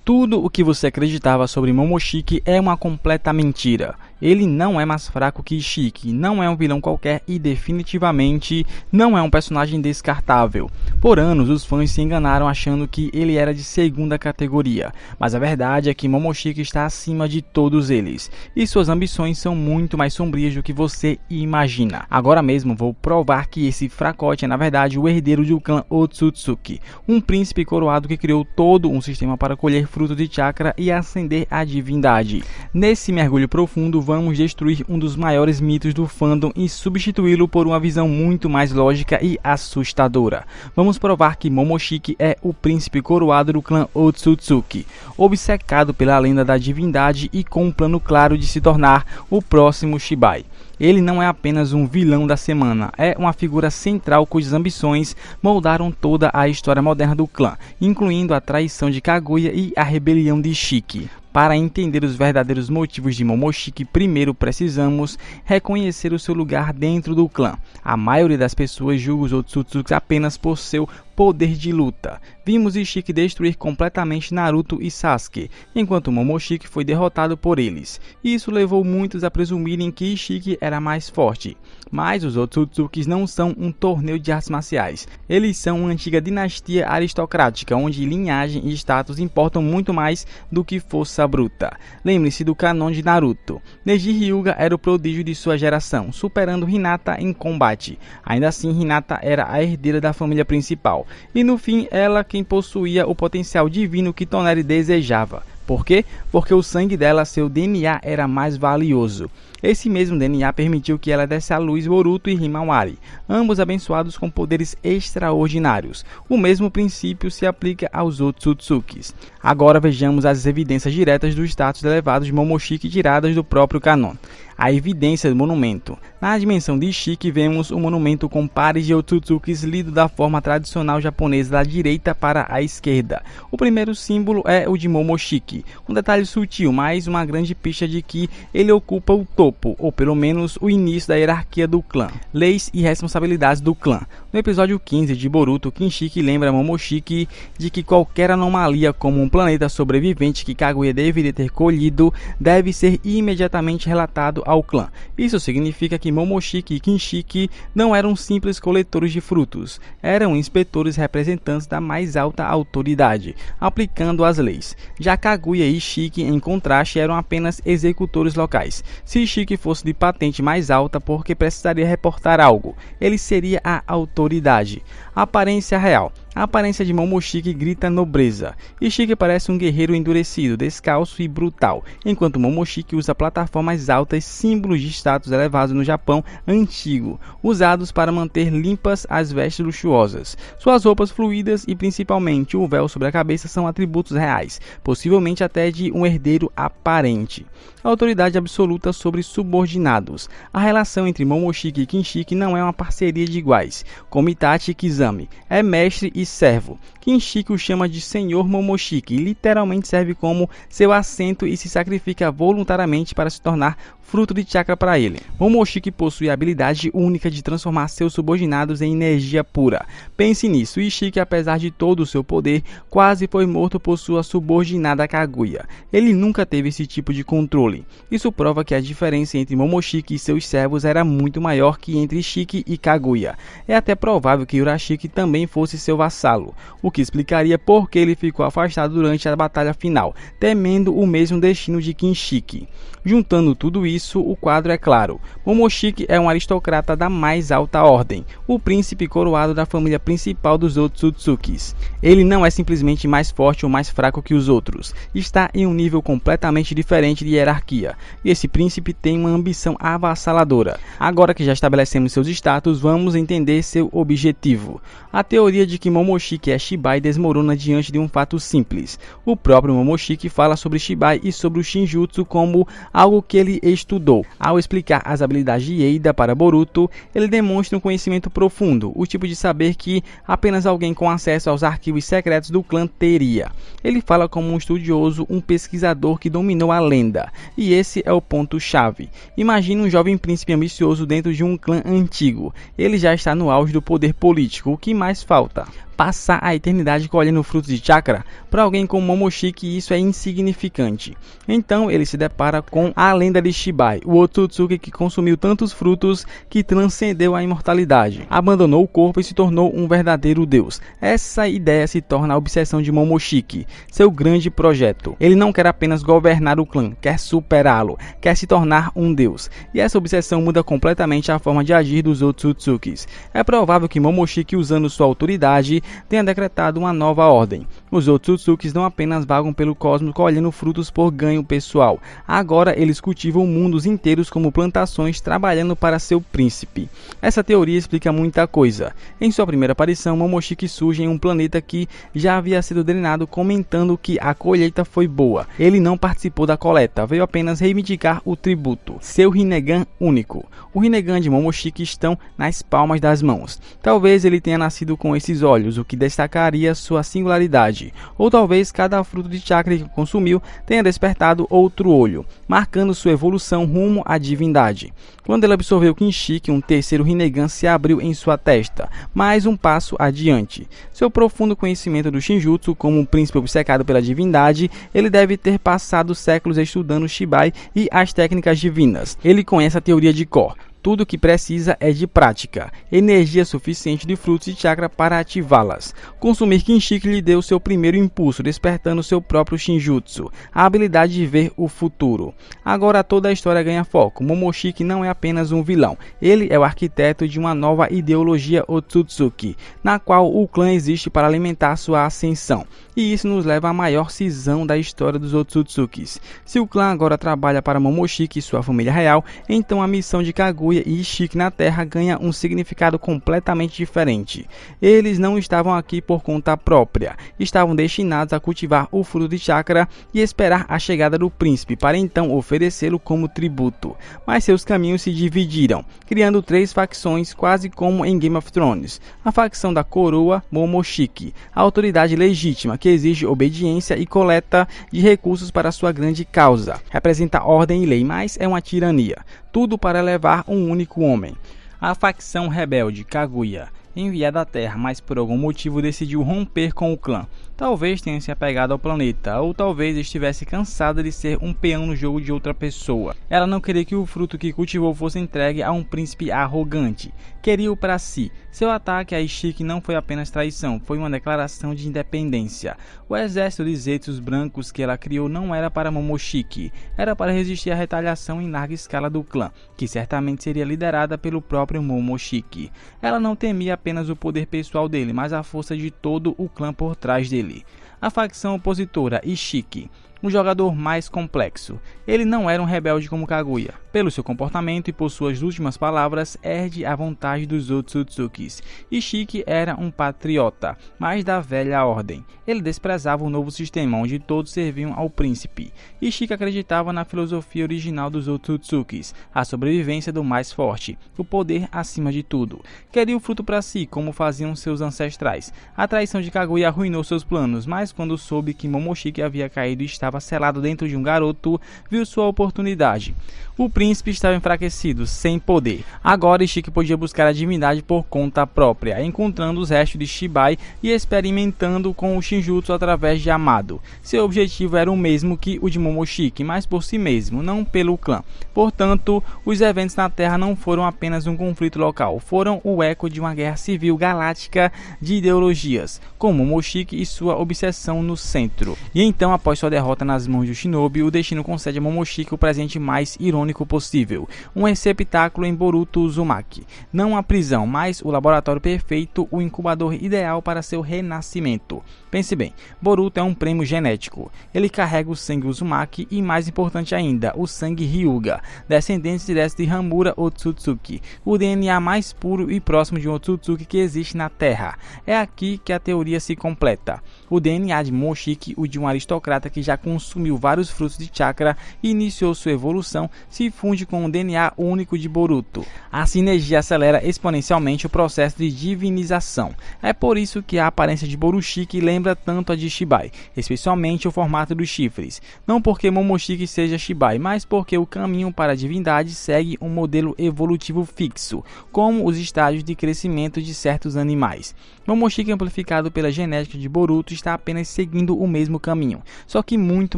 Tudo o que você acreditava sobre Momoshiki é uma completa mentira. Ele não é mais fraco que Ishiki, não é um vilão qualquer e definitivamente não é um personagem descartável. Por anos os fãs se enganaram achando que ele era de segunda categoria, mas a verdade é que Momoshiki está acima de todos eles, e suas ambições são muito mais sombrias do que você imagina. Agora mesmo vou provar que esse fracote é na verdade o herdeiro do clã Otsutsuki, um príncipe coroado que criou todo um sistema para colher fruto de chakra e ascender à divindade. Nesse mergulho profundo vamos destruir um dos maiores mitos do fandom e substituí-lo por uma visão muito mais lógica e assustadora. Vamos provar que Momoshiki é o príncipe coroado do clã Otsutsuki, obcecado pela lenda da divindade e com um plano claro de se tornar o próximo Shibai. Ele não é apenas um vilão da semana, é uma figura central cujas ambições moldaram toda a história moderna do clã, incluindo a traição de Kaguya e a rebelião de Ishiki. Para entender os verdadeiros motivos de Momoshiki, primeiro precisamos reconhecer o seu lugar dentro do clã. A maioria das pessoas julga os Otsutsuki apenas por seu poder de luta. Vimos Ishiki destruir completamente Naruto e Sasuke, enquanto Momoshiki foi derrotado por eles. Isso levou muitos a presumirem que Ishiki era mais forte. Mas os Otsutsukis não são um torneio de artes marciais. Eles são uma antiga dinastia aristocrática, onde linhagem e status importam muito mais do que força bruta. Lembre-se do canon de Naruto. Neji Hyuga era o prodígio de sua geração, superando Hinata em combate. Ainda assim, Hinata era a herdeira da família principal. E no fim, ela quem possuía o potencial divino que Toneri desejava. Por quê? Porque o sangue dela, seu DNA, era mais valioso. Esse mesmo DNA permitiu que ela desse à luz Boruto e Himawari, ambos abençoados com poderes extraordinários. O mesmo princípio se aplica aos Otsutsukis. Agora vejamos as evidências diretas do status elevado de Momoshiki tiradas do próprio canon. A evidência do monumento. Na dimensão de Ishiki vemos um monumento com pares de Otsutsukis lido da forma tradicional japonesa da direita para a esquerda. O primeiro símbolo é o de Momoshiki, um detalhe sutil, mas uma grande pista de que ele ocupa o topo, ou pelo menos o início da hierarquia do clã. Leis e responsabilidades do clã. No episódio 15 de Boruto, Kinshiki lembra Momoshiki de que qualquer anomalia como um planeta sobrevivente que Kaguya deveria ter colhido deve ser imediatamente relatado ao clã. Isso significa que Momoshiki e Kinshiki não eram simples coletores de frutos, eram inspetores representantes da mais alta autoridade, aplicando as leis. Já Kaguya e Ishiki, em contraste, eram apenas executores locais. Se Ishiki fosse de patente mais alta porque precisaria reportar algo, ele seria a autoridade. Aparência real. A aparência de Momoshiki grita nobreza. Ishiki parece um guerreiro endurecido, descalço e brutal, enquanto Momoshiki usa plataformas altas, símbolos de status elevados no Japão antigo, usados para manter limpas as vestes luxuosas. Suas roupas fluídas e principalmente o véu sobre a cabeça são atributos reais, possivelmente até de um herdeiro aparente. Autoridade absoluta sobre subordinados. A relação entre Momoshiki e Kinshiki não é uma parceria de iguais, como Itachi e Kizami, é mestre e servo. Kinshiki o chama de Senhor Momoshiki e literalmente serve como seu assento e se sacrifica voluntariamente para se tornar fruto de chakra para ele. Momoshiki possui a habilidade única de transformar seus subordinados em energia pura. Pense nisso, Ishiki, apesar de todo o seu poder, quase foi morto por sua subordinada Kaguya. Ele nunca teve esse tipo de controle. Isso prova que a diferença entre Momoshiki e seus servos era muito maior que entre Ishiki e Kaguya. É até provável que Urashiki também fosse seu vassalo, o que explicaria por que ele ficou afastado durante a batalha final, temendo o mesmo destino de Kinshiki. Juntando tudo isso, o quadro é claro. Momoshiki é um aristocrata da mais alta ordem, o príncipe coroado da família principal dos Otsutsukis. Ele não é simplesmente mais forte ou mais fraco que os outros, está em um nível completamente diferente de hierarquia, e esse príncipe tem uma ambição avassaladora. Agora que já estabelecemos seus status, vamos entender seu objetivo. A teoria de que Momoshiki é Shibai desmorona diante de um fato simples. O próprio Momoshiki fala sobre Shibai e sobre o Shinjutsu como algo que ele estudou. Ao explicar as habilidades de Eida para Boruto, ele demonstra um conhecimento profundo, o tipo de saber que apenas alguém com acesso aos arquivos secretos do clã teria. Ele fala como um estudioso, um pesquisador que dominou a lenda, e esse é o ponto-chave. Imagine um jovem príncipe ambicioso dentro de um clã antigo. Ele já está no auge do poder político, o que mais falta? Passar a eternidade colhendo frutos de chakra? Para alguém como Momoshiki isso é insignificante. Então ele se depara com a lenda de Shibai, o Otsutsuki que consumiu tantos frutos que transcendeu a imortalidade, abandonou o corpo e se tornou um verdadeiro deus. Essa ideia se torna a obsessão de Momoshiki, seu grande projeto. Ele não quer apenas governar o clã, quer superá-lo, quer se tornar um deus. E essa obsessão muda completamente a forma de agir dos Otsutsukis. É provável que Momoshiki, usando sua autoridade, tenha decretado uma nova ordem. Os Otsutsukis não apenas vagam pelo cosmos colhendo frutos por ganho pessoal. Agora eles cultivam mundos inteiros como plantações, trabalhando para seu príncipe. Essa teoria explica muita coisa. Em sua primeira aparição, Momoshiki surge em um planeta que já havia sido drenado, comentando que a colheita foi boa. Ele não participou da coleta, veio apenas reivindicar o tributo, seu Rinnegan único. O Rinnegan de Momoshiki estão nas palmas das mãos. Talvez ele tenha nascido com esses olhos, o que destacaria sua singularidade. Ou talvez cada fruto de chakra que consumiu tenha despertado outro olho, marcando sua evolução rumo à divindade. Quando ele absorveu Kinshiki, um terceiro Rinnegan se abriu em sua testa, mais um passo adiante. Seu profundo conhecimento do Shinjutsu, como um príncipe obcecado pela divindade, ele deve ter passado séculos estudando Shibai e as técnicas divinas. Ele conhece a teoria de cor. Tudo o que precisa é de prática, energia suficiente de frutos de chakra para ativá-las. Consumir Kinshiki lhe deu seu primeiro impulso, despertando seu próprio Shinjutsu, a habilidade de ver o futuro. Agora toda a história ganha foco. Momoshiki não é apenas um vilão, ele é o arquiteto de uma nova ideologia Otsutsuki, na qual o clã existe para alimentar sua ascensão. E isso nos leva à maior cisão da história dos Otsutsukis. Se o clã agora trabalha para Momoshiki e sua família real, então a missão de Kaguya e Ishiki na Terra ganha um significado completamente diferente. Eles não estavam aqui por conta própria, estavam destinados a cultivar o fruto de chakra e esperar a chegada do príncipe para então oferecê-lo como tributo. Mas seus caminhos se dividiram, criando três facções quase como em Game of Thrones. A facção da coroa Momoshiki, a autoridade legítima que exige obediência e coleta de recursos para sua grande causa. Representa ordem e lei, mas é uma tirania. Tudo para elevar um único homem. A facção rebelde Kaguya, enviada à Terra, mas por algum motivo decidiu romper com o clã. Talvez tenha se apegado ao planeta, ou talvez estivesse cansada de ser um peão no jogo de outra pessoa. Ela não queria que o fruto que cultivou fosse entregue a um príncipe arrogante. Queria-o para si. Seu ataque a Ishiki não foi apenas traição, foi uma declaração de independência. O exército de Zetsus brancos que ela criou não era para Momoshiki, era para resistir à retaliação em larga escala do clã, que certamente seria liderada pelo próprio Momoshiki. Ela não temia apenas o poder pessoal dele, mas a força de todo o clã por trás dele. A facção opositora Ishiki, um jogador mais complexo. Ele não era um rebelde como Kaguya. Pelo seu comportamento e por suas últimas palavras, herde a vontade dos Otsutsukis. Ishiki era um patriota, mas da velha ordem. Ele desprezava o novo sistema, onde todos serviam ao príncipe. Ishiki acreditava na filosofia original dos Otsutsukis, a sobrevivência do mais forte, o poder acima de tudo. Queria o fruto para si, como faziam seus ancestrais. A traição de Kaguya arruinou seus planos, mas quando soube que Momoshiki havia caído e estava selado dentro de um garoto, viu sua oportunidade. O príncipe estava enfraquecido, sem poder. Agora Ishiki podia buscar a divindade por conta própria, encontrando os restos de Shibai e experimentando com o Shinjutsu através de Amado. Seu objetivo era o mesmo que o de Momoshiki, mas por si mesmo, não pelo clã. Portanto, os eventos na Terra não foram apenas um conflito local, foram o eco de uma guerra civil galáctica de ideologias, com Momoshiki e sua obsessão no centro. E então, após sua derrota nas mãos do Shinobi, o destino concede a Momoshiki o presente mais irônico possível, um receptáculo em Boruto Uzumaki. Não a prisão, mas o laboratório perfeito, o incubador ideal para seu renascimento. Pense bem, Boruto é um prêmio genético. Ele carrega o sangue Uzumaki e, mais importante ainda, o sangue Hyuga, descendente direto de Hamura Otsutsuki, o DNA mais puro e próximo de um Otsutsuki que existe na Terra. É aqui que a teoria se completa. O DNA de Momoshiki, o de um aristocrata que já consumiu vários frutos de chakra e iniciou sua evolução, se funde com o DNA único de Boruto. A sinergia acelera exponencialmente o processo de divinização. É por isso que a aparência de Borushiki lembra lembra tanto a de Shibai, especialmente o formato dos chifres. Não porque Momoshiki seja Shibai, mas porque o caminho para a divindade segue um modelo evolutivo fixo, como os estágios de crescimento de certos animais. Momoshiki, amplificado pela genética de Boruto, está apenas seguindo o mesmo caminho, só que muito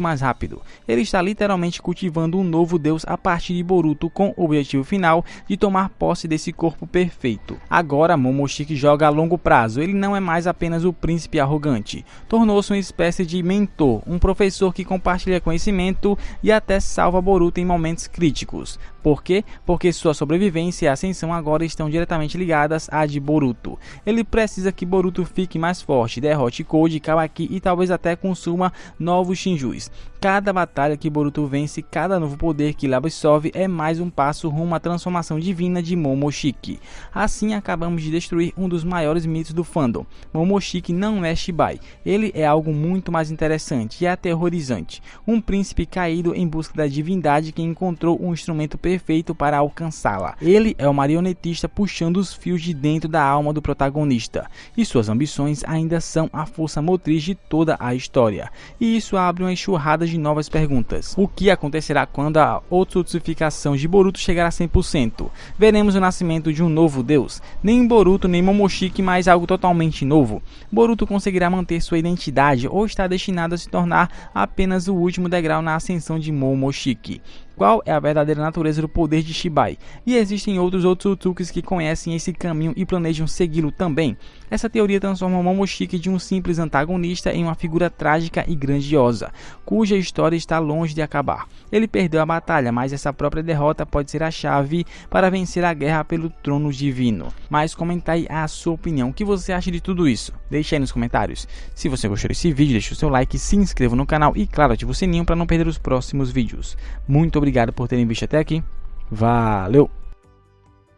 mais rápido. Ele está literalmente cultivando um novo deus a partir de Boruto, com o objetivo final de tomar posse desse corpo perfeito. Agora Momoshiki joga a longo prazo, ele não é mais apenas o príncipe arrogante, tornou-se uma espécie de mentor, um professor que compartilha conhecimento e até salva Boruto em momentos críticos. Por quê? Porque sua sobrevivência e ascensão agora estão diretamente ligadas à de Boruto. Ele precisa que Boruto fique mais forte, derrote Code, Kawaki e talvez até consuma novos Shinjus. Cada batalha que Boruto vence, cada novo poder que ele absorve é mais um passo rumo à transformação divina de Momoshiki. Assim acabamos de destruir um dos maiores mitos do fandom. Momoshiki não é Shibai, ele é algo muito mais interessante e aterrorizante. Um príncipe caído em busca da divindade que encontrou um instrumento perfeito para alcançá-la. Ele é o marionetista puxando os fios de dentro da alma do protagonista, e suas ambições ainda são a força motriz de toda a história. E isso abre uma enxurrada de novas perguntas. O que acontecerá quando a otsutsuficação de Boruto chegar a 100%? Veremos o nascimento de um novo deus? Nem Boruto nem Momoshiki, mas algo totalmente novo. Boruto conseguirá manter sua identidade ou está destinado a se tornar apenas o último degrau na ascensão de Momoshiki? Qual é a verdadeira natureza do poder de Shibai? E existem outros Otsutsuki que conhecem esse caminho e planejam segui-lo também? Essa teoria transforma Momoshiki de um simples antagonista em uma figura trágica e grandiosa, cuja história está longe de acabar. Ele perdeu a batalha, mas essa própria derrota pode ser a chave para vencer a guerra pelo trono divino. Mas comenta aí a sua opinião, o que você acha de tudo isso? Deixa aí nos comentários. Se você gostou desse vídeo, deixa o seu like, se inscreva no canal e claro, ative o sininho para não perder os próximos vídeos. Muito obrigado por terem visto até aqui. Valeu!